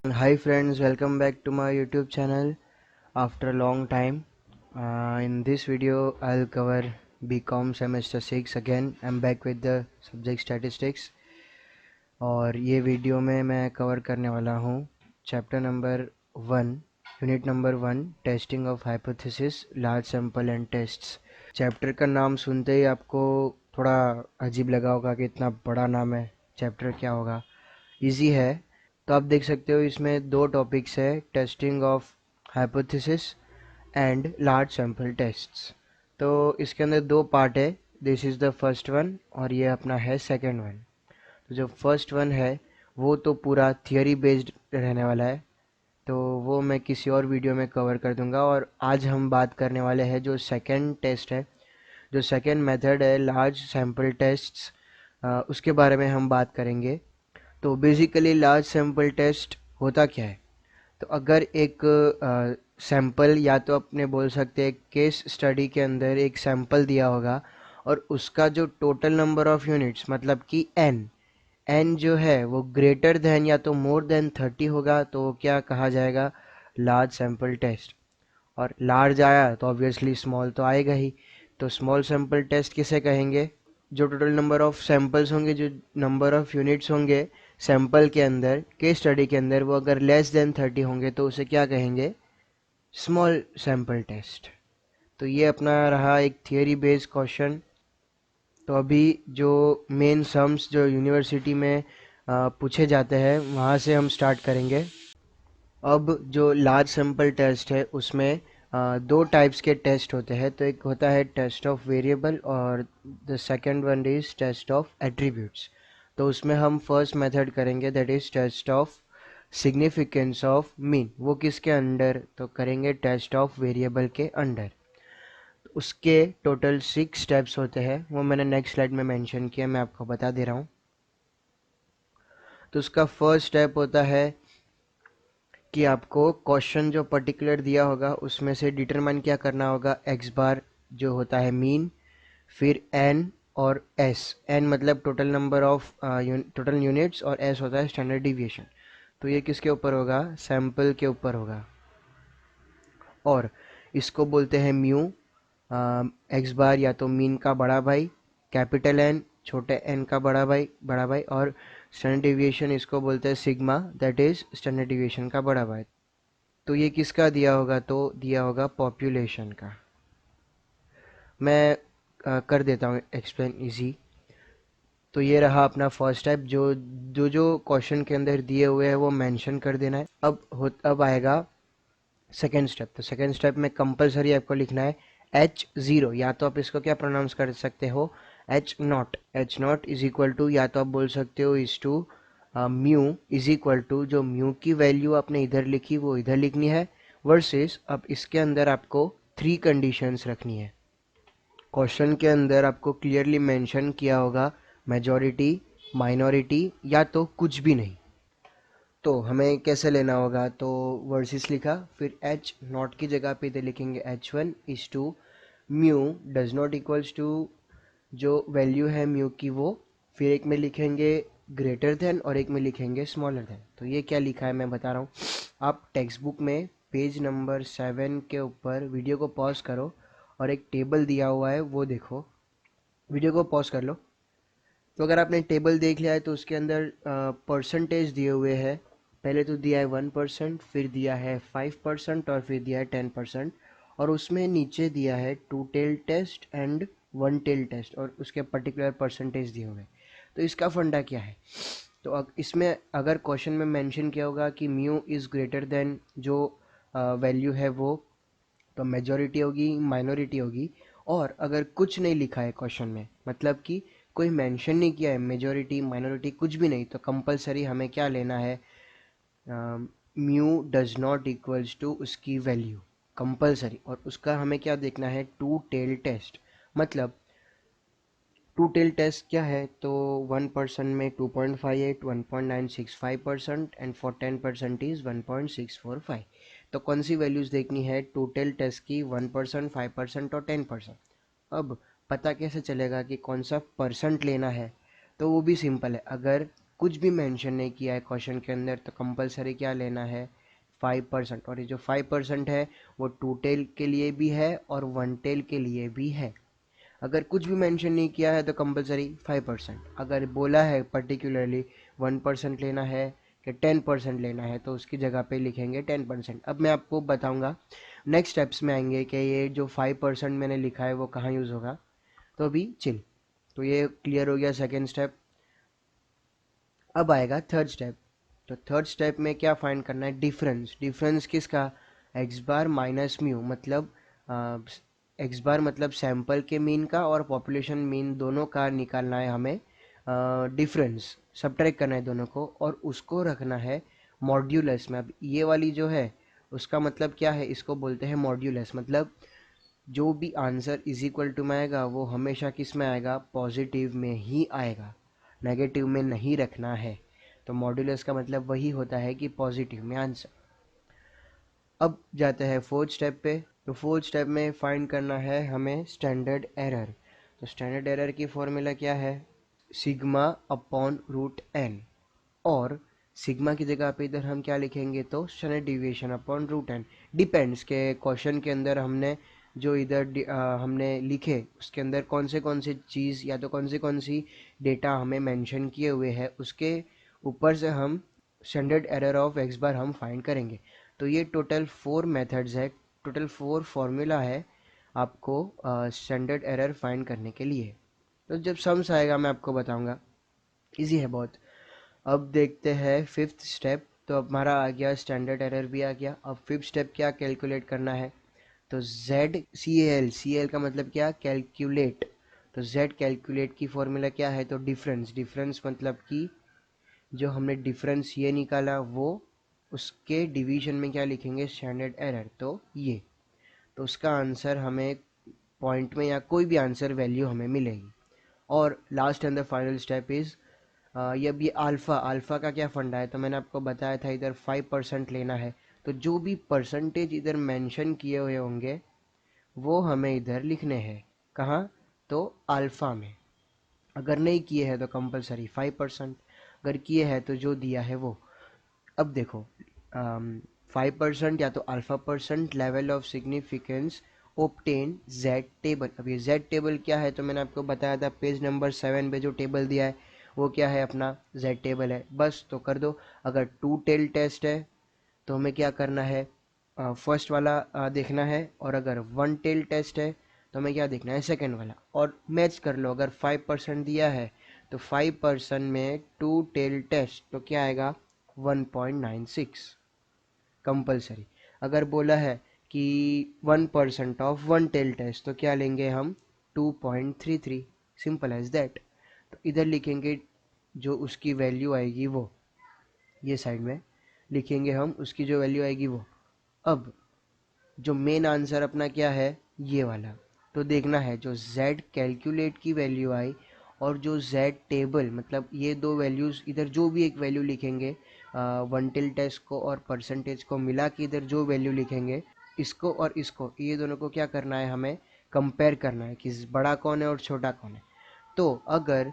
Hi friends, welcome back to my YouTube channel after a long time. In this video, I'll cover BCom semester 6 again. I'm back with the subject statistics और ये video में मैं cover करने वाला हूँ chapter number 1, unit number 1, testing of hypothesis, large sample and tests. Chapter का नाम सुनते ही आपको थोड़ा अजीब लगा होगा कि इतना बड़ा नाम है, चैप्टर क्या होगा। इजी है। तो आप देख सकते हो इसमें दो टॉपिक्स है, testing of hypothesis and large sample tests. तो इसके अंदर दो पार्ट है, this is the first one और ये अपना है सेकंड वन। तो जो फर्स्ट वन है वो तो पूरा थियरी बेस्ड रहने वाला है, तो वो मैं किसी और वीडियो में कवर कर दूंगा। और आज हम बात करने वाले हैं जो सेकंड टेस्ट है, जो सेकंड मेथड है लार्ज सैंपल टेस्ट्स, उसके बारे में हम बात करेंगे। तो बेसिकली लार्ज सैंपल टेस्ट होता क्या है? तो अगर एक सैंपल, या तो अपने बोल सकते हैं केस स्टडी के अंदर एक सैंपल दिया होगा और उसका जो टोटल नंबर ऑफ यूनिट्स मतलब कि एन जो है वो ग्रेटर देन या तो मोर देन 30 होगा, तो वो क्या कहा जाएगा? Large sample test. और लार्ज आया तो ऑब्वियसली स्मॉल तो आएगा ही, तो स्मॉल सैंपल टेस्ट किसे कहेंगे? जो टोटल नंबर ऑफ सैंपल्स होंगे, जो नंबर ऑफ यूनिट्स होंगे सैंपल के अंदर, केस स्टडी के अंदर, वो अगर लेस देन 30 होंगे तो उसे क्या कहेंगे? Small sample test. तो ये अपना रहा एक थियरी बेस्ड क्वेश्चन। तो अभी जो मेन सम्स जो यूनिवर्सिटी में पूछे जाते हैं वहाँ से हम स्टार्ट करेंगे। अब जो लार्ज सैंपल टेस्ट है उसमें दो टाइप्स के टेस्ट होते हैं। तो एक होता है टेस्ट ऑफ वेरिएबल और the second one is test of attributes. तो उसमें हम फर्स्ट मेथड करेंगे, that is test of significance of mean. वो किसके अंडर? तो करेंगे टेस्ट ऑफ वेरिएबल के अंडर। उसके टोटल 6 स्टेप्स होते हैं, वो मैंने नेक्स्ट स्लाइड में मेंशन किया, मैं आपको बता दे रहा हूँ। तो उसका फर्स्ट स्टेप होता है कि आपको क्वेश्चन जो पर्टिकुलर दिया होगा उसमें से डिटरमाइन क्या करना होगा? एक्स बार जो होता है मीन, फिर एन और एस। एन मतलब total number of total units और एस होता है स्टैंडर्ड डिविएशन। तो ये किसके ऊपर होगा? सैंपल के ऊपर होगा। और इसको बोलते हैं म्यू। एक्स बार या तो मीन का बड़ा भाई, कैपिटल एन छोटे एन का बड़ा भाई, और स्टैंडर्ड डिविएशन इसको बोलते हैं sigma, that is standard deviation का बड़ा भाई। तो ये किसका दिया होगा? तो दिया होगा पॉपुलेशन का। मैं कर देता हूँ एक्सप्लेन इजी। तो ये रहा अपना फर्स्ट स्टेप, जो जो जो क्वेश्चन के अंदर दिए हुए हैं वो मेंशन कर देना है। अब आएगा सेकेंड स्टेप। तो सेकेंड स्टेप में कंपलसरी आपको लिखना है H0, या तो आप इसको क्या प्रोनाउंस कर सकते हो? H0। H0 is equal to, या तो आप बोल सकते हो is to mu is equal to, जो म्यू की वैल्यू आपने इधर लिखी वो इधर लिखनी है, वर्सेस अब इसके अंदर आपको 3 कंडीशंस रखनी है। क्वेश्चन के अंदर आपको क्लियरली मेंशन किया होगा मेजॉरिटी, माइनॉरिटी या तो कुछ भी नहीं। तो हमें कैसे लेना होगा? तो वर्सेस लिखा, फिर एच नॉट की जगह पे इधर लिखेंगे H1 is to mu does not equals to, जो वैल्यू है म्यू की वो, फिर एक में लिखेंगे ग्रेटर देन और एक में लिखेंगे स्मॉलर देन। तो ये क्या लिखा है मैं बता रहा हूँ। आप टेक्स्ट बुक में पेज नंबर 7 के ऊपर वीडियो को पॉज करो और एक टेबल दिया हुआ है वो देखो। वीडियो को पॉज कर लो। तो अगर आपने टेबल देख लिया है तो उसके अंदर परसेंटेज दिए हुए हैं। पहले तो दिया है 1%, फिर दिया है 5% और फिर दिया है 10%। और उसमें नीचे दिया है 2 tail test and 1 tail test और उसके पर्टिकुलर परसेंटेज दिए हुए हैं। तो इसका फंडा क्या है? तो इसमें अगर क्वेश्चन में मेंशन किया होगा कि म्यू इज़ ग्रेटर देन जो वैल्यू है वो, तो मेजॉरिटी होगी, माइनॉरिटी होगी। और अगर कुछ नहीं लिखा है क्वेश्चन में, मतलब कि कोई मेंशन नहीं किया है मेजॉरिटी माइनॉरिटी कुछ भी नहीं, तो कंपलसरी हमें क्या लेना है? Mu does not equals to उसकी वैल्यू कंपलसरी। और उसका हमें क्या देखना है? 2 टेल टेस्ट। मतलब 2 टेल टेस्ट क्या है? तो 1% में 2.58, 1.965% एंड फॉर 10% इज 1.645। तो कौन सी वैल्यूज देखनी है? 2 टेल टेस्ट की 1%, 5% और 10%। अब पता कैसे चलेगा कि कौन सा परसेंट लेना है? तो वो भी सिंपल है। अगर कुछ भी मेंशन नहीं किया है क्वेश्चन के अंदर तो कंपलसरी क्या लेना है 5%। और ये जो 5% है वो टू टेल के लिए भी है और वन टेल के लिए भी है। अगर कुछ भी मेंशन नहीं किया है तो कंपलसरी 5%। अगर बोला है पर्टिकुलरली 1% लेना है कि 10% लेना है तो उसकी जगह पे लिखेंगे 10%। अब मैं आपको बताऊंगा नेक्स्ट स्टेप्स में आएंगे कि ये जो 5% मैंने लिखा है वो कहाँ यूज़ होगा। तो अभी चिल, तो ये क्लियर हो गया सेकेंड स्टेप। अब आएगा थर्ड स्टेप। तो थर्ड स्टेप में क्या फाइंड करना है, डिफरेंस। डिफरेंस किसका, एक्स बार माइनस म्यू, मतलब एक्स बार मतलब सैंपल के मीन का और पॉपुलेशन मीन दोनों का निकालना है हमें। डिफरेंस सब्ट्रैक्ट करना है दोनों को और उसको रखना है मॉड्यूलस में। अब ये वाली जो है उसका मतलब क्या है, इसको बोलते हैं मॉड्यूलस। मतलब जो भी आंसर इज इक्वल टू में आएगा वो हमेशा किस में आएगा, पॉजिटिव में ही आएगा, नेगेटिव में नहीं रखना है। तो मॉड्यूलस का मतलब वही होता है कि पॉजिटिव में आंसर। अब जाते हैं फोर्थ स्टेप पे। तो फोर्थ स्टेप में फाइंड करना है हमें स्टैंडर्ड एरर। तो स्टैंडर्ड एरर की फॉर्मूला क्या है, सिग्मा अपॉन रूट एन। और सिग्मा की जगह पे इधर हम क्या लिखेंगे, तो standard deviation upon root n. Depends के क्वेश्चन के अंदर हमने जो इधर हमने लिखे उसके अंदर कौन से चीज़ या तो कौन सी डेटा हमें मेंशन किए हुए हैं उसके ऊपर से हम स्टैंडर्ड एरर ऑफ एक्स बार हम फाइंड करेंगे। तो ये टोटल 4 मेथड्स है, टोटल 4 फार्मूला है आपको स्टैंडर्ड एरर फाइंड करने के लिए। तो जब सम्स आएगा मैं आपको बताऊंगा, इजी है बहुत। अब देखते हैं फिफ्थ स्टेप। तो अब हमारा आ गया स्टैंडर्ड एरर भी आ गया। अब फिफ्थ स्टेप क्या कैलकुलेट करना है, तो Z का मतलब क्या, कैलकुलेट। तो Z कैलकुलेट की फॉर्मूला क्या है, तो डिफरेंस। डिफरेंस मतलब कि जो हमने डिफरेंस ये निकाला वो उसके डिवीजन में क्या लिखेंगे, स्टैंडर्ड एरर। तो ये, तो उसका आंसर हमें पॉइंट में या कोई भी आंसर वैल्यू हमें मिलेगी। और last and the final step is ये अब ये अल्फ़ा। अल्फ़ा का क्या फंडा है, तो मैंने आपको बताया था इधर 5% लेना है। तो जो भी परसेंटेज इधर मेंशन किए हुए होंगे वो हमें इधर लिखने हैं। कहाँ, तो अल्फ़ा में। अगर नहीं किए हैं तो कंपलसरी 5%, अगर किए हैं तो जो दिया है वो। अब देखो 5% या तो alpha percent level of significance obtain Z table. अब ये जेड टेबल क्या है, तो मैंने आपको बताया था पेज नंबर 7 पे जो टेबल दिया है वो क्या है, अपना जेड टेबल है। बस तो कर दो। अगर टू टेल टेस्ट है तो हमें क्या करना है, फर्स्ट वाला देखना है। और अगर वन टेल टेस्ट है तो हमें क्या देखना है, सेकेंड वाला। और मैच कर लो, अगर 5% दिया है तो 5% में टू टेल टेस्ट तो क्या आएगा, 1.96 कंपलसरी। अगर बोला है कि 1% ऑफ वन टेल टेस्ट तो क्या लेंगे हम, 2.33। Simple as that. तो इधर लिखेंगे जो उसकी वैल्यू आएगी वो, ये साइड में लिखेंगे हम उसकी जो वैल्यू आएगी वो। अब जो मेन आंसर अपना क्या है, ये वाला। तो देखना है जो z कैलकुलेट की वैल्यू आई और जो z टेबल, मतलब ये दो वैल्यूज़ इधर जो भी एक वैल्यू लिखेंगे वन टिल टेस्ट को और परसेंटेज को मिला के इधर जो वैल्यू लिखेंगे, इसको और इसको, ये दोनों को क्या करना है, हमें कंपेयर करना है कि बड़ा कौन है और छोटा कौन है। तो अगर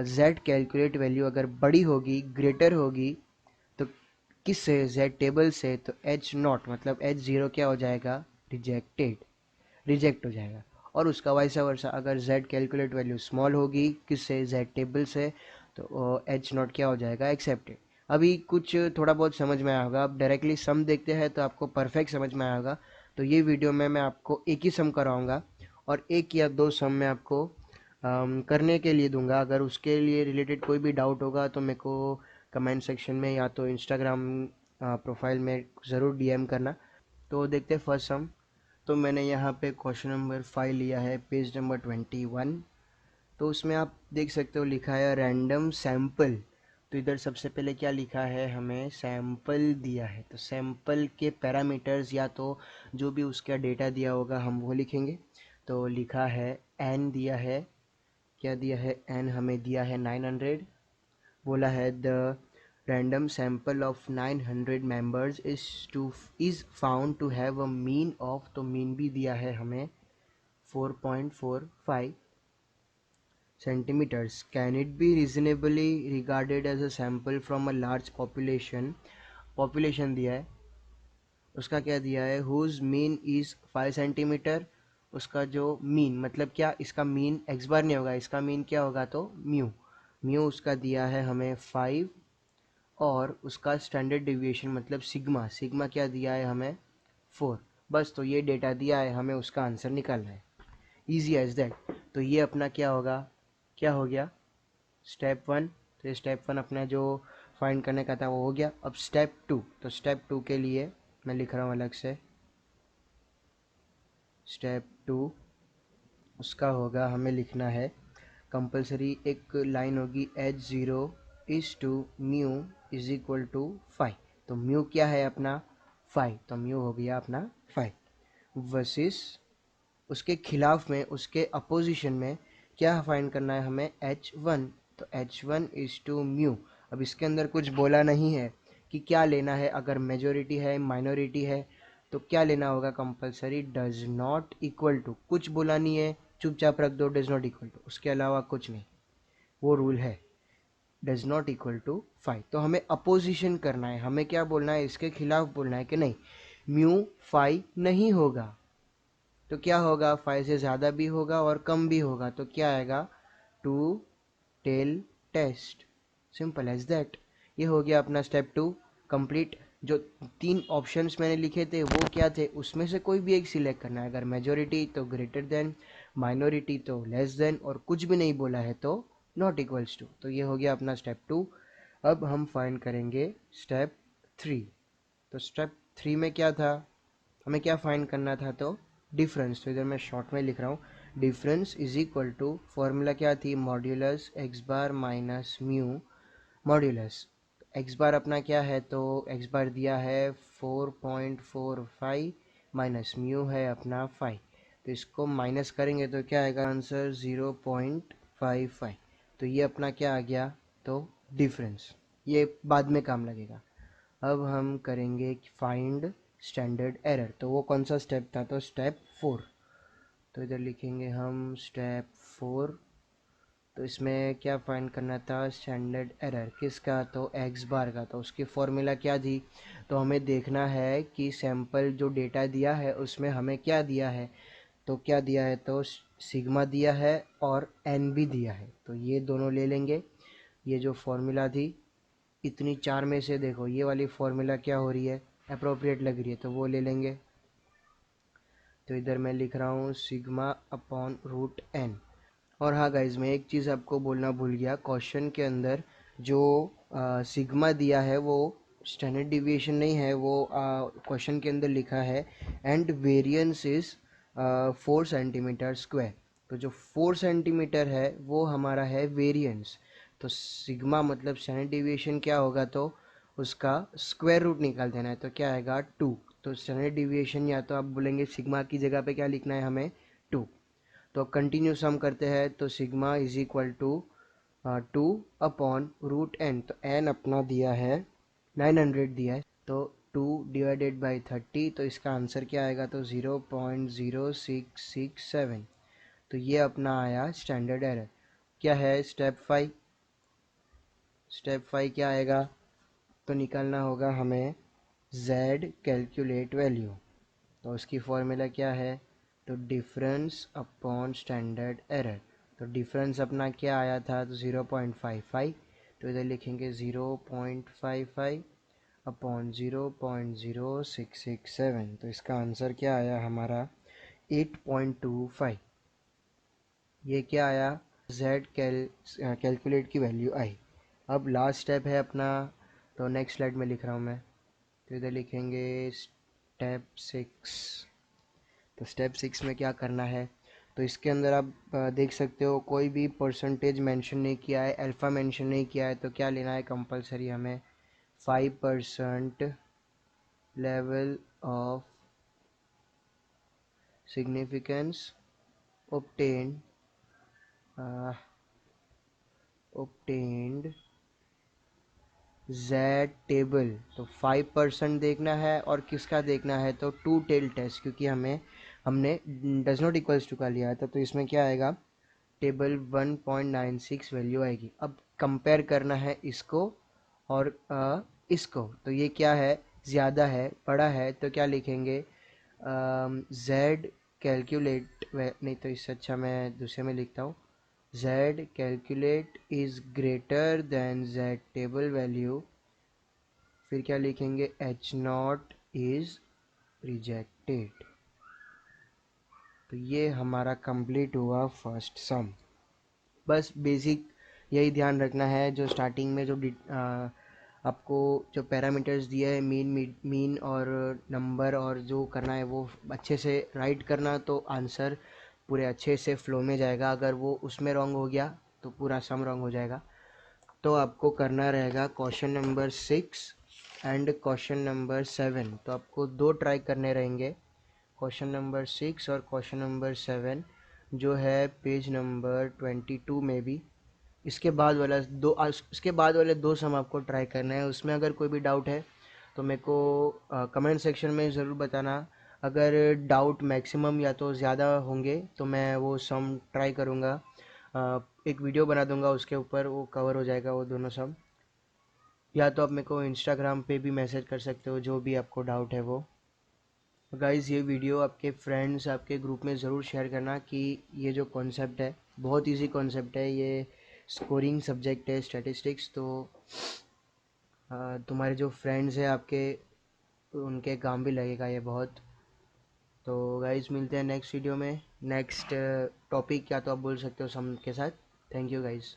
z कैलकुलेट वैल्यू अगर बड़ी होगी, ग्रेटर होगी, तो किससे, जेड टेबल से, तो एच नॉट मतलब एच ज़ीरो क्या हो जाएगा, रिजेक्टेड, रिजेक्ट हो जाएगा। और उसका वाइस वर्सा, अगर जेड कैलकुलेट वैल्यू स्मॉल होगी किससे, जेड टेबल से, तो एच नॉट क्या हो जाएगा, एक्सेप्टेड। अभी कुछ थोड़ा बहुत समझ में आया होगा। अब डायरेक्टली सम देखते हैं तो आपको परफेक्ट समझ में आया होगा। तो ये वीडियो में मैं आपको एक ही सम कराऊंगा और एक या दो सम मैं आपको करने के लिए दूंगा। अगर उसके लिए रिलेटेड कोई भी डाउट होगा तो मेरे को कमेंट सेक्शन में या तो इंस्टाग्राम प्रोफाइल में ज़रूर डीएम करना। तो देखते हैं फर्स्ट सम। तो मैंने यहाँ पे क्वेश्चन नंबर 5 लिया है, पेज नंबर 21। तो उसमें आप देख सकते हो लिखा है रैंडम सैंपल। तो इधर सबसे पहले क्या लिखा है, हमें सैंपल दिया है। तो सैंपल के पैरामीटर्स या तो जो भी उसका डेटा दिया होगा हम वो लिखेंगे। तो लिखा है एन दिया है, क्या दिया है, एन हमें दिया है 900। बोला है the random sample of 900 members is found to have a mean of, तो mean भी दिया है हमें 4.45। centimeters, can it be reasonably regarded as a sample from a large population दिया है, उसका क्या दिया है, whose mean is 5 सेंटीमीटर, उसका जो मीन मतलब क्या, इसका मीन एक्स बार नहीं होगा, इसका मीन क्या होगा, तो म्यू, उसका दिया है हमें 5, और उसका स्टैंडर्ड डिविएशन मतलब सिग्मा, क्या दिया है हमें 4। बस, तो ये डेटा दिया है, हमें उसका आंसर निकालना है, ईजी एज दैट। तो ये अपना क्या होगा, क्या हो गया, स्टेप 1। तो ये स्टेप 1 अपना जो फाइंड करने का था वो हो गया। अब स्टेप 2, तो स्टेप 2 के लिए मैं लिख रहा हूँ अलग से, स्टेप 2 उसका होगा, हमें लिखना है कंपलसरी एक लाइन होगी, h0 is to mu is equal to 5। तो म्यू क्या है अपना 5, तो म्यू हो गया अपना 5 वर्सेस उसके खिलाफ में, उसके अपोजिशन में क्या फाइंड करना है हमें, h1। तो h1 इज टू म्यू। अब इसके अंदर कुछ बोला नहीं है कि क्या लेना है, अगर मेजोरिटी है माइनॉरिटी है तो क्या लेना होगा, compulsory does not equal to, कुछ बोला नहीं है, चुपचाप रख दो डज नॉट इक्वल टू, उसके अलावा कुछ नहीं, वो रूल है डज नॉट इक्वल टू 5। तो हमें अपोजिशन करना है, हमें क्या बोलना है, इसके खिलाफ बोलना है कि नहीं म्यू 5 नहीं होगा, तो क्या होगा, 5 से ज़्यादा भी होगा और कम भी होगा, तो क्या आएगा, two tail test, simple as that. ये हो गया अपना स्टेप 2 कंप्लीट। जो 3 ऑप्शंस मैंने लिखे थे वो क्या थे, उसमें से कोई भी एक सिलेक्ट करना है, अगर मेजोरिटी तो ग्रेटर देन, माइनॉरिटी तो लेस देन, और कुछ भी नहीं बोला है तो नॉट इक्वल्स टू। तो ये हो गया अपना स्टेप 2। अब हम फाइंड करेंगे स्टेप 3। तो स्टेप 3 में क्या था, हमें क्या फाइंड करना था, तो डिफरेंस। तो इधर मैं शॉर्ट में लिख रहा हूँ, difference is equal to, formula क्या थी, modulus x bar minus mu modulus x bar अपना क्या है, तो एक्स बार दिया है 4.45 माइनस म्यू है अपना 5। तो इसको माइनस करेंगे तो क्या आएगा आंसर, 0.55। तो ये अपना क्या आ गया, तो डिफरेंस, ये बाद में काम लगेगा। अब हम करेंगे फाइंड स्टैंडर्ड एरर। तो वो कौन सा स्टेप था, तो स्टेप 4। तो इधर लिखेंगे हम स्टेप 4। तो इसमें क्या फाइंड करना था, स्टैंडर्ड एरर किसका, तो एक्स बार का। तो उसकी फॉर्मूला क्या थी, तो हमें देखना है कि सैंपल जो डेटा दिया है उसमें हमें क्या दिया है, तो क्या दिया है, तो सिग्मा दिया है और एन भी दिया है, तो ये दोनों ले लेंगे। ये जो फॉर्मूला थी, इतनी 4 में से देखो ये वाली फॉर्मूला क्या हो रही है, अप्रोप्रिएट लग रही है, तो वो ले लेंगे। तो इधर मैं लिख रहा हूँ सिग्मा अपॉन रूट एन। और हाँ गाइज, मैं एक चीज़ आपको बोलना भूल गया, क्वेश्चन के अंदर जो सिग्मा दिया है वो स्टैंडर्ड डिविएशन नहीं है, वो क्वेश्चन के अंदर लिखा है and variance is 4 centimetre square. तो जो 4 सेंटीमीटर है वो हमारा है वेरिएंस। तो सिग्मा मतलब स्टैंडर्ड डिविएशन क्या होगा, तो उसका स्क्वायर रूट निकाल देना है, तो क्या आएगा 2। तो स्टैंडर्ड डिविएशन, या तो आप बोलेंगे सिग्मा की जगह पे क्या लिखना है हमें, 2। तो कंटिन्यू सम करते हैं, तो sigma is equal to 2 upon root n. तो एन अपना दिया है 900 दिया है, तो 2 डिवाइडेड बाई 30, तो इसका आंसर क्या आएगा, तो 0.0667। तो ये अपना आया स्टैंडर्ड एरर। क्या है स्टेप 5, स्टेप 5 क्या आएगा, तो निकालना होगा हमें z कैलकुलेट वैल्यू। तो उसकी फॉर्मूला क्या है, तो डिफरेंस अपॉन स्टैंडर्ड एरर। तो डिफरेंस अपना क्या आया था, तो 0.55। तो इधर लिखेंगे 0.55 अपॉन 0.0667। तो इसका आंसर क्या आया हमारा 8.25। ये क्या आया, z कैलकुलेट की वैल्यू आई। अब लास्ट स्टेप है अपना, तो नेक्स्ट स्लाइड में लिख रहा हूँ मैं। तो इधर लिखेंगे स्टेप 6। तो स्टेप 6 में क्या करना है, तो इसके अंदर आप देख सकते हो कोई भी परसेंटेज मेंशन नहीं किया है, अल्फ़ा मेंशन नहीं किया है, तो क्या लेना है कंपलसरी हमें 5% level of significance obtained obtained z table. तो 5% देखना है, और किसका देखना है, तो टू टेल टेस्ट, क्योंकि हमने डज नॉट इक्वल्स टू का लिया था, तो इसमें क्या आएगा टेबल 1.96 वैल्यू आएगी। अब कंपेयर करना है इसको और इसको, तो ये क्या है, ज़्यादा है, बड़ा है, तो क्या लिखेंगे, z कैलकुलेट, नहीं तो इससे अच्छा मैं दूसरे में लिखता हूँ, z calculate is greater than z table value, फिर क्या लिखेंगे, h नॉट इज़ रिजेक्टेड। तो ये हमारा कंप्लीट हुआ फर्स्ट सम। बस बेसिक यही ध्यान रखना है, जो स्टार्टिंग में जो आपको जो पैरामीटर्स दिए है, मीन और नंबर, और जो करना है वो अच्छे से राइट करना, तो आंसर पूरे अच्छे से फ्लो में जाएगा। अगर वो उसमें रॉन्ग हो गया तो पूरा सम रॉन्ग हो जाएगा। तो आपको करना रहेगा question number 6 and question number 7, तो आपको दो ट्राई करने रहेंगे, क्वेश्चन नंबर 6 और क्वेश्चन नंबर 7, जो है पेज नंबर 22 में भी। इसके बाद वाला इसके बाद वाले दो सम आपको ट्राई करना है। उसमें अगर कोई भी डाउट है तो मेरे को कमेंट सेक्शन में ज़रूर बताना। अगर डाउट मैक्सिमम या तो ज़्यादा होंगे तो मैं वो सम ट्राई करूँगा, एक वीडियो बना दूंगा उसके ऊपर, वो कवर हो जाएगा वो दोनों सम। या तो आप मेरे को इंस्टाग्राम पे भी मैसेज कर सकते हो, जो भी आपको डाउट है वो। गाइज़, ये वीडियो आपके फ्रेंड्स, आपके ग्रुप में ज़रूर शेयर करना कि ये जो कॉन्सेप्ट है बहुत इजी कॉन्सेप्ट है, ये स्कोरिंग सब्जेक्ट है स्टैटिस्टिक्स। तो तुम्हारे जो फ्रेंड्स हैं आपके, उनके काम भी लगेगा ये बहुत। तो गाइज़, मिलते हैं नेक्स्ट वीडियो में, नेक्स्ट टॉपिक या तो आप बोल सकते हो सम के साथ। Thank you guys.